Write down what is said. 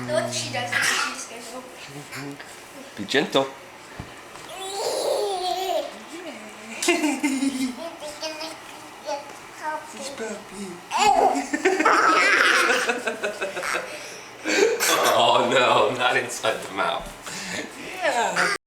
What she does is she just goes over. Be gentle. Oh no, not inside the mouth.